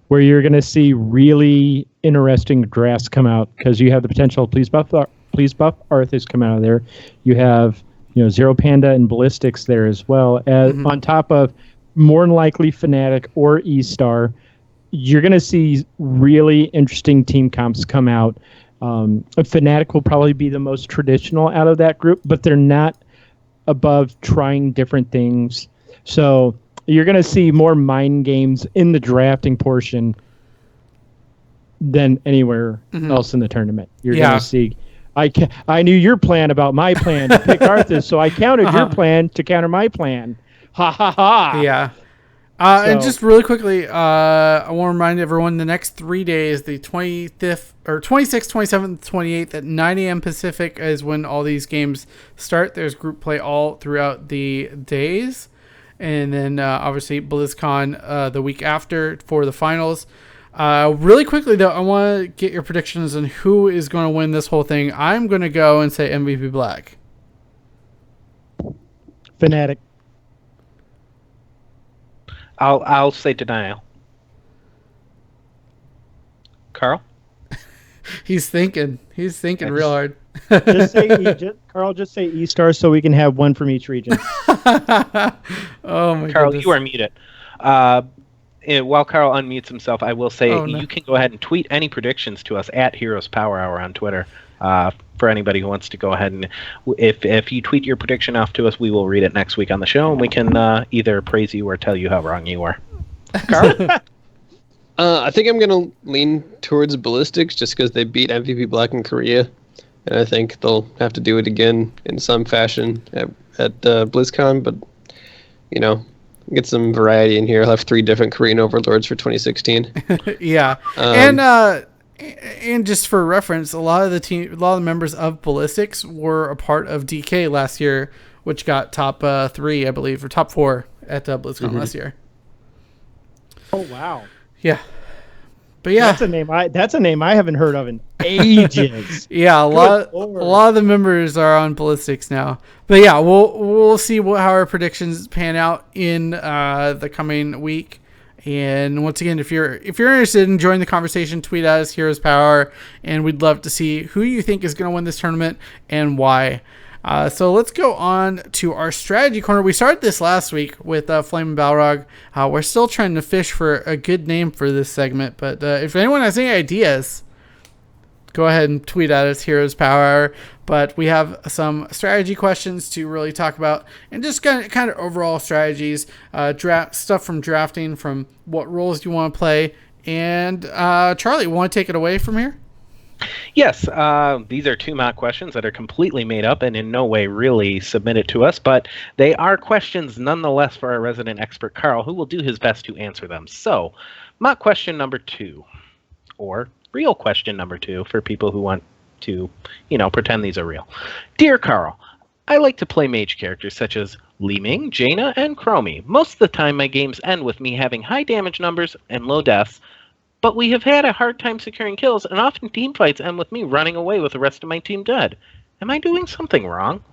where you're going to see really interesting drafts come out because you have the potential. Please buff Arthas come out of there. You have Zero Panda and Ballistics there as well, as on top of more than likely Fnatic or E-Star. You're going to see really interesting team comps come out. Fnatic will probably be the most traditional out of that group, but they're not above trying different things. So you're going to see more mind games in the drafting portion than anywhere else in the tournament. You're going to see... I knew your plan about my plan to pick Arthas, so I countered your plan to counter my plan. Ha ha ha. Yeah. And just really quickly, I want to remind everyone the next 3 days, the 25th or 26th, 27th, 28th at 9 a.m. Pacific is when all these games start. There's group play all throughout the days. And then obviously BlizzCon the week after for the finals. Really quickly, though, I want to get your predictions on who is going to win this whole thing. I'm going to go and say MVP Black. Fnatic. I'll say Denial. Carl? He's thinking real hard. Carl, just say E-Star so we can have one from each region. Oh my Carl, goodness. you are muted. While Carl unmutes himself, I will say you can go ahead and tweet any predictions to us at Heroes Powerhour on Twitter. For anybody who wants to go ahead and if you tweet your prediction off to us, we will read it next week on the show, and we can either praise you or tell you how wrong you are. Carl? I think I'm going to lean towards Ballistics just because they beat MVP Black in Korea, and I think they'll have to do it again in some fashion at BlizzCon, but, get some variety in here. I'll have 3 different Korean overlords for 2016. Yeah, and just for reference, a lot of the members of Ballistics were a part of DK last year, which got top 3, I believe, or top 4 at BlizzCon last year. Oh wow! Yeah, but yeah, that's a name I haven't heard of in ages. Yeah, a lot of the members are on Ballistics now. But yeah, we'll see how our predictions pan out in the coming week. And once again, if you're interested in joining the conversation, tweet at us, Heroes Power, and we'd love to see who you think is going to win this tournament and why. So let's go on to our strategy corner. We started this last week with Flame and Balrog. We're still trying to fish for a good name for this segment, but if anyone has any ideas, go ahead and tweet at us, Heroes Power. But we have some strategy questions to really talk about, and just kind of overall strategies, stuff from drafting, from what roles you want to play. And Charlie, want to take it away from here? Yes, these are 2 mock questions that are completely made up and in no way really submitted to us, but they are questions nonetheless for our resident expert, Carl, who will do his best to answer them. So, mock question number 2, or real question number 2 for people who want to, pretend these are real. Dear Carl, I like to play mage characters such as Li Ming, Jaina, and Chromie. Most of the time my games end with me having high damage numbers and low deaths, but we have had a hard time securing kills, and often team fights end with me running away with the rest of my team dead. Am I doing something wrong?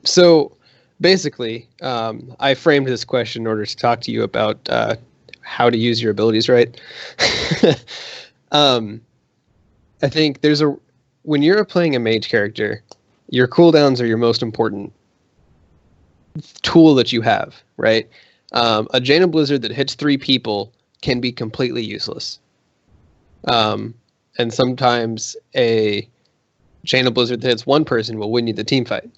So basically, I framed this question in order to talk to you about how to use your abilities right. I think when you're playing a mage character, your cooldowns are your most important tool that you have, right? A Jaina Blizzard that hits 3 people can be completely useless. And sometimes a Jaina Blizzard that hits 1 person will win you the team fight.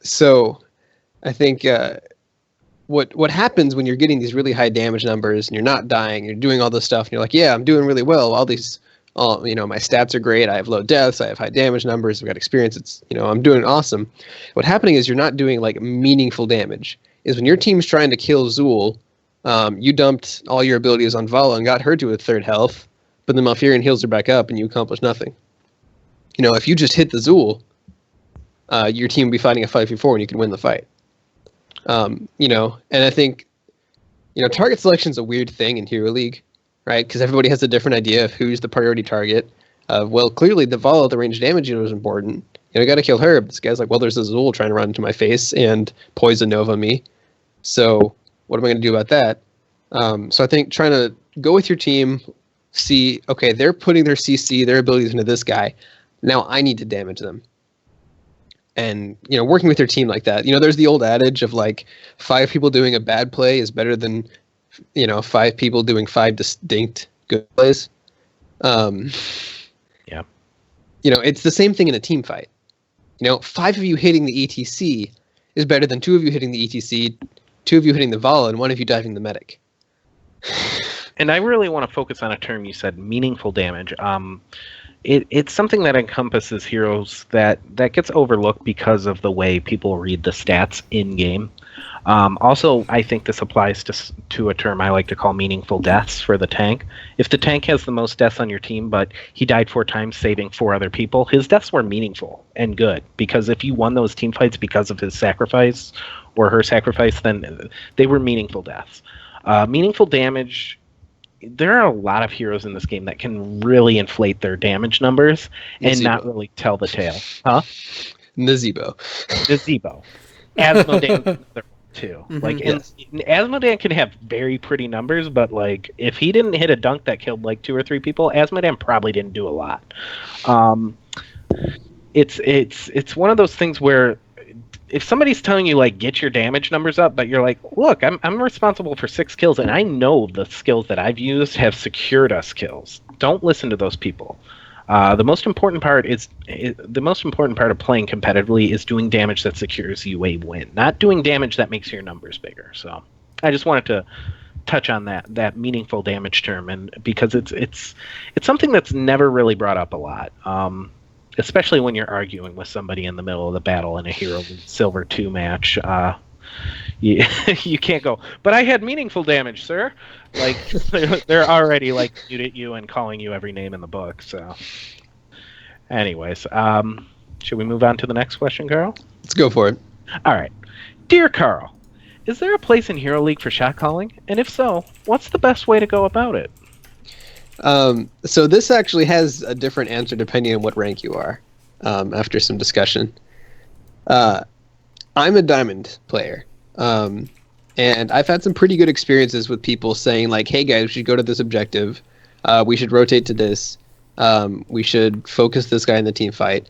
So I think what happens when you're getting these really high damage numbers and you're not dying, you're doing all this stuff, and you're like, yeah, I'm doing really well. My stats are great. I have low deaths. I have high damage numbers. I've got experience. I'm doing awesome. What's happening is you're not doing like meaningful damage. Is when your team's trying to kill Zool, you dumped all your abilities on Vala and got her to a 3rd health, but the Malfurion heals her back up and you accomplish nothing. If you just hit the Zool, your team will be fighting a 5v4 and you can win the fight. And I think, target selection is a weird thing in Hero League, right? Because everybody has a different idea of who's the priority target. Clearly the Vala, the range damage unit, was important. I got to kill her. But this guy's like, well, there's a Zool trying to run into my face and poison Nova me. So what am I going to do about that? So I think trying to go with your team, see, okay, they're putting their CC, their abilities into this guy. Now I need to damage them. And, working with your team like that, there's the old adage of like 5 people doing a bad play is better than, 5 people doing 5 distinct good plays. Yeah. It's the same thing in a team fight. 5 of you hitting the ETC is better than 2 of you hitting the ETC, 2 of you hitting the Vala, and 1 of you diving the medic. And I really want to focus on a term you said, meaningful damage. It's something that encompasses heroes that gets overlooked because of the way people read the stats in-game. Also, I think this applies to a term I like to call meaningful deaths for the tank. If the tank has the most deaths on your team, but he died 4 times saving 4 other people, his deaths were meaningful and good. Because if you won those team fights because of his sacrifice or her sacrifice, then they were meaningful deaths. Meaningful damage... There are a lot of heroes in this game that can really inflate their damage numbers and not really tell the tale. Huh? Nazebo. Asmodan too. Mm-hmm. Like, Asmodan can have very pretty numbers, but like if he didn't hit a dunk that killed like 2 or 3 people, Asmodan probably didn't do a lot. It's one of those things where if somebody's telling you like get your damage numbers up, but you're like, look, I'm responsible for 6 kills, and I know the skills that I've used have secured us kills. Don't listen to those people. The most important part of playing competitively is doing damage that secures you a win, not doing damage that makes your numbers bigger. So I just wanted to touch on that meaningful damage term, and because it's something that's never really brought up a lot. especially when you're arguing with somebody in the middle of the battle in a Hero League Silver 2 match. You, you can't go, but I had meaningful damage, sir. Like, they're already, like, muted you and calling you every name in the book, so. Anyways, should we move on to the next question, Carl? Let's go for it. All right. Dear Carl, is there a place in Hero League for shot calling? And if so, what's the best way to go about it? So this actually has a different answer depending on what rank you are, after some discussion. I'm a diamond player, and I've had some pretty good experiences with people saying, like, hey guys, we should go to this objective, we should rotate to this, we should focus this guy in the team fight.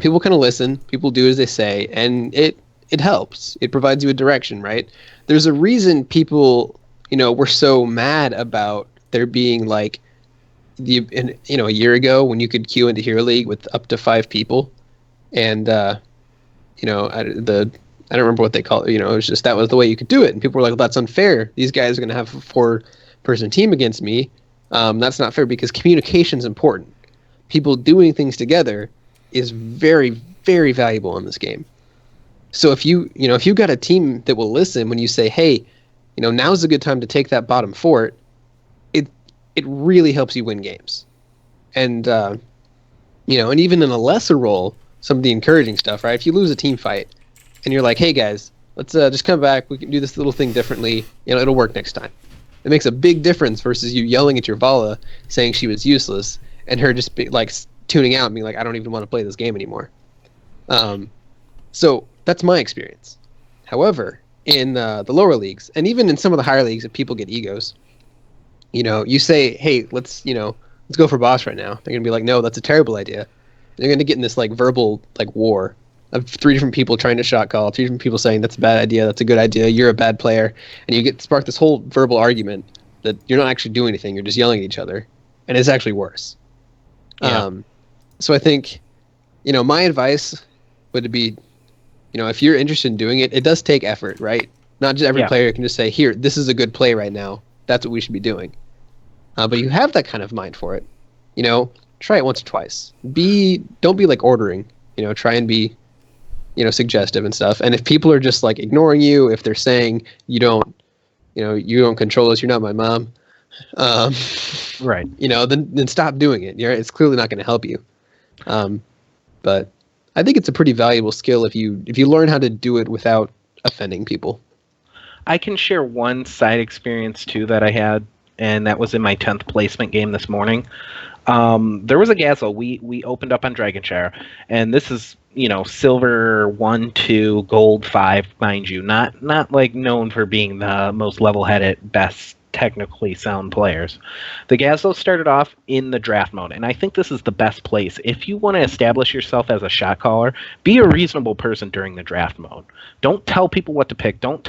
People kind of listen, people do as they say, and it helps. It provides you a direction, right? There's a reason people, were so mad about there being, like, a year ago when you could queue into Hero League with up to 5 people, and I don't remember what they call it. It was just that was the way you could do it, and people were like, well, "That's unfair. These guys are going to have a 4-person team against me. That's not fair," because communication is important. People doing things together is very, very valuable in this game. So if you've got a team that will listen when you say, "Hey, now's a good time to take that bottom fort," it really helps you win games. And and even in a lesser role, some of the encouraging stuff, right? If you lose a team fight and you're like, "Hey guys, let's just come back. We can do this little thing differently. It'll work next time." It makes a big difference versus you yelling at your Vala saying she was useless and her just tuning out and being like, "I don't even want to play this game anymore." So that's my experience. However, in the lower leagues, and even in some of the higher leagues, if people get egos, you say, "Hey, let's go for boss right now." They're gonna be like, "No, that's a terrible idea." And they're gonna get in this verbal war of 3 different people trying to shot call, 3 different people saying that's a bad idea, that's a good idea, you're a bad player, and you spark this whole verbal argument that you're not actually doing anything, you're just yelling at each other, and it's actually worse. Yeah. So I think, my advice would be, if you're interested in doing it, it does take effort, right? Not just every player can just say, "Here, this is a good play right now. That's what we should be doing." But you have that kind of mind for it. Try it once or twice. Don't be ordering. Try and be, suggestive and stuff. And if people are just ignoring you, if they're saying you don't control us, you're not my mom, Right. then stop doing it. It's clearly not going to help you. But I think it's a pretty valuable skill if you learn how to do it without offending people. I can share one side experience too that I had, and that was in my 10th placement game this morning. There was a Gazelle. We opened up on Dragonshire, and this is silver 1, 2, gold 5, mind you, not known for being the most level-headed, best technically sound players. The Gazelle started off in the draft mode, and I think this is the best place. If you want to establish yourself as a shot caller, be a reasonable person during the draft mode. Don't tell people what to pick. Don't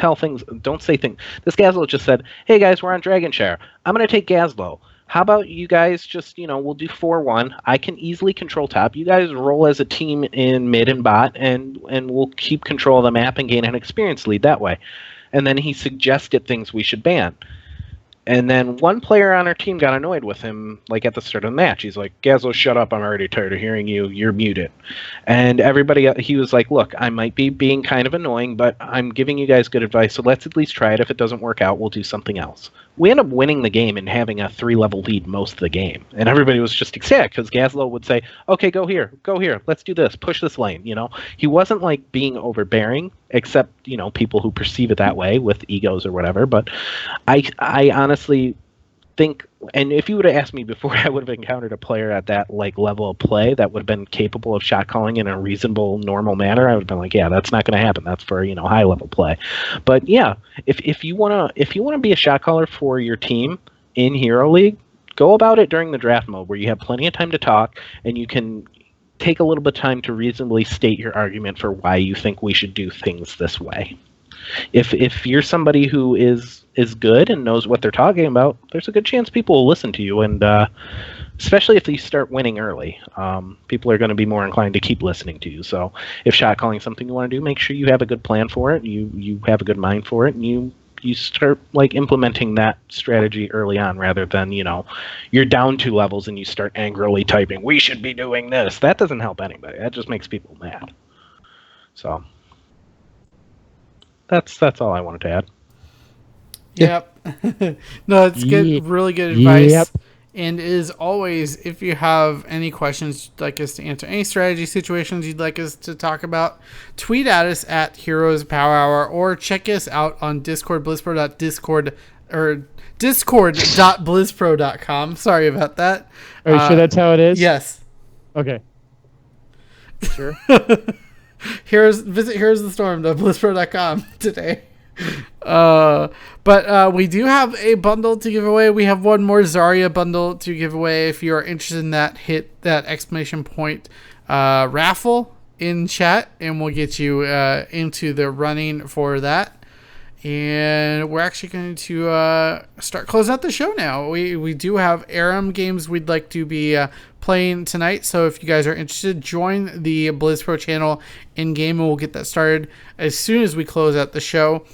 say things. This Gazelle just said, "Hey guys, we're on Dragonshire. I'm going to take Gazelle. How about you guys just, we'll do 4-1. I can easily control top. You guys roll as a team in mid and bot, and we'll keep control of the map and gain an experience lead that way." And then he suggested things we should ban. And then one player on our team got annoyed with him, at the start of the match. He's like, "Gazelle, shut up. I'm already tired of hearing you. You're muted." And he was like, "Look, I might be being kind of annoying, but I'm giving you guys good advice, so let's at least try it. If it doesn't work out, we'll do something else." We end up winning the game and having a 3-level lead most of the game. And everybody was just ecstatic because Gazelle would say, "Okay, go here, let's do this, push this lane." He wasn't being overbearing, except, people who perceive it that way with egos or whatever. But I honestly think, and if you would have asked me before, I would have encountered a player at that level of play that would have been capable of shot calling in a reasonable, normal manner, I would have been like, yeah, that's not going to happen. That's for high level play. But yeah, if you wanna be a shot caller for your team in Hero League, go about it during the draft mode where you have plenty of time to talk and you can take a little bit of time to reasonably state your argument for why you think we should do things this way. If you're somebody who is good and knows what they're talking about, there's a good chance people will listen to you, and especially if you start winning early, people are going to be more inclined to keep listening to you. So if shot calling is something you want to do, make sure you have a good plan for it, you have a good mind for it, and you you start like implementing that strategy early on rather than, you're down 2 levels and you start angrily typing, we should be doing this. That doesn't help anybody. That just makes people mad. So that's all I wanted to add. Yep. No, it's good. Really good advice. Yep. And as always, if you have any questions you'd like us to answer, any strategy situations you'd like us to talk about, tweet at us at Heroes Powerhour or check us out on Discord, discord.blizzpro.com. Sorry about that. Are you sure that's how it is? Yes. Okay. Sure. Visit heroesofthestorm.blizzpro.com today. But we do have a bundle to give away. We have one more Zarya bundle to give away. If you are interested in that, hit that exclamation point raffle in chat and we'll get you into the running for that. And we're actually going to start closing out the show now. We do have Aram games we'd like to be playing tonight. So if you guys are interested, join the BlizzPro channel in game and we'll get that started as soon as we close out the show.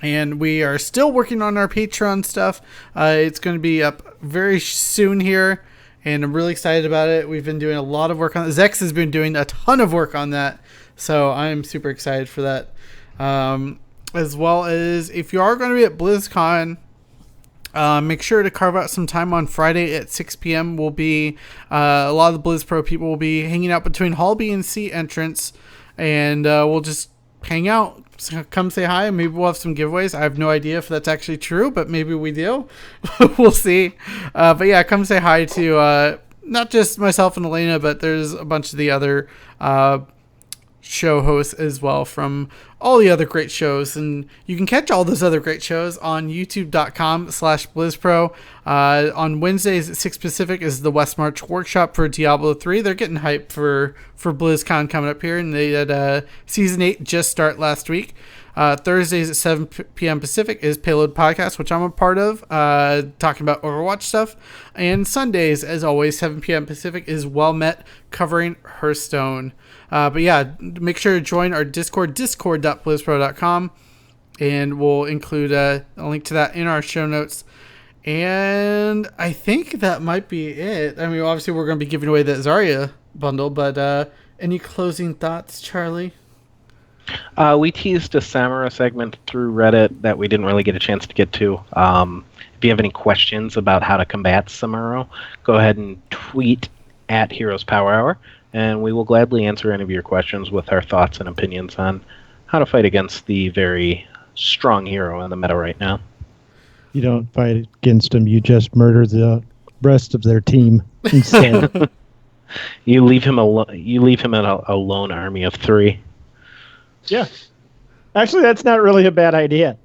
And we are still working on our Patreon stuff. It's going to be up very soon here, and I'm really excited about it. We've been doing a lot of work on it. Zex has been doing a ton of work on that, so I'm super excited for that. As well as if you are going to be at BlizzCon, make sure to carve out some time on Friday at 6 p.m. We'll be a lot of the BlizzPro people will be hanging out between Hall B and C entrance, and we'll just hang out. So come say hi, and maybe we'll have some giveaways. I have no idea if that's actually true, but maybe we do. We'll see. But yeah, come say hi to not just myself and Elena, but there's a bunch of the other show hosts as well from all the other great shows. And you can catch all those other great shows on youtube.com/BlizzPro. On Wednesdays at 6 Pacific is the West March workshop for Diablo 3. They're getting hyped for BlizzCon coming up here, and they had Season 8 just start last week. Thursdays at 7 p.m. Pacific is Payload Podcast, which I'm a part of, talking about Overwatch stuff. And Sundays, as always, 7 p.m. Pacific is Well Met, covering Hearthstone. But yeah, make sure to join our Discord, discord.blizzpro.com, and we'll include a link to that in our show notes. And I think that might be it. I mean, obviously, we're going to be giving away that Zarya bundle, but any closing thoughts, Charlie? We teased a Samura segment through Reddit that we didn't really get a chance to get to. If you have any questions about how to combat Samuro, go ahead and tweet at Heroes Power Hour, and we will gladly answer any of your questions with our thoughts and opinions on how to fight against the very strong hero in the meta right now. You don't fight against him, you just murder the rest of their team instead. You leave him in a lone army of 3. Yeah. Actually, that's not really a bad idea.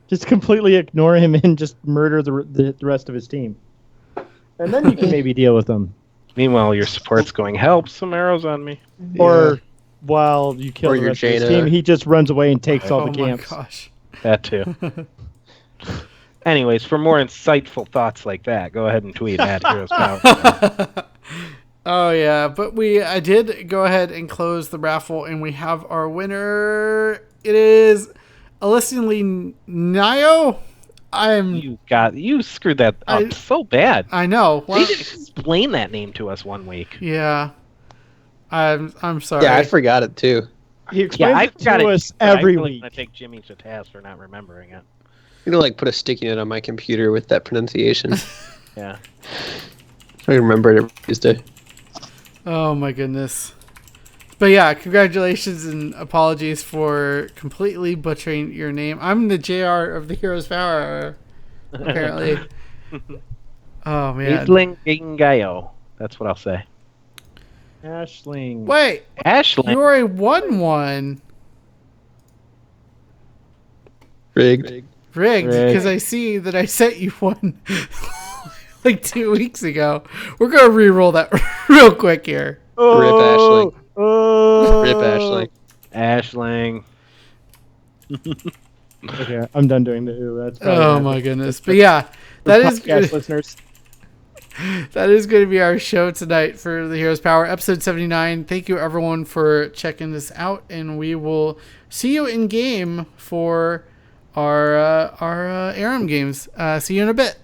Just completely ignore him and just murder the rest of his team. And then you can maybe deal with them. Meanwhile, your support's going, help, some arrows on me. Yeah. Or while you kill the rest of his team, he just runs away and takes all the camps. Oh my gosh. That too. Anyways, for more insightful thoughts like that, go ahead and tweet at Heroes Power. Oh yeah, but I did go ahead and close the raffle, and we have our winner. It is Alyssa Nio. You screwed that up so bad. I know. Well, they didn't explain that name to us one week. Yeah, I'm sorry. Yeah, I forgot it too. He explains it to us every week. I take Jimmy to task for not remembering it. I'm gonna put a sticky note on my computer with that pronunciation. Yeah, I remember it every Tuesday. Oh my goodness. But yeah, congratulations and apologies for completely butchering your name. I'm the JR of the Heroes Power, apparently. Oh man. Aisling Gingayo. That's what I'll say. Ashling. Wait. Ashling. You're a 1-1. Rigged, because I see that I sent you one like 2 weeks ago. We're going to re-roll that real quick here. Rip Ashling. Oh. Rip Ashling. Ashling. Okay, I'm done doing the ooh. That's oh my goodness. But yeah, that is good. Listeners. That is going to be our show tonight for the Heroes Power, episode 79. Thank you, everyone, for checking this out, and we will see you in game for our Aram games. See you in a bit.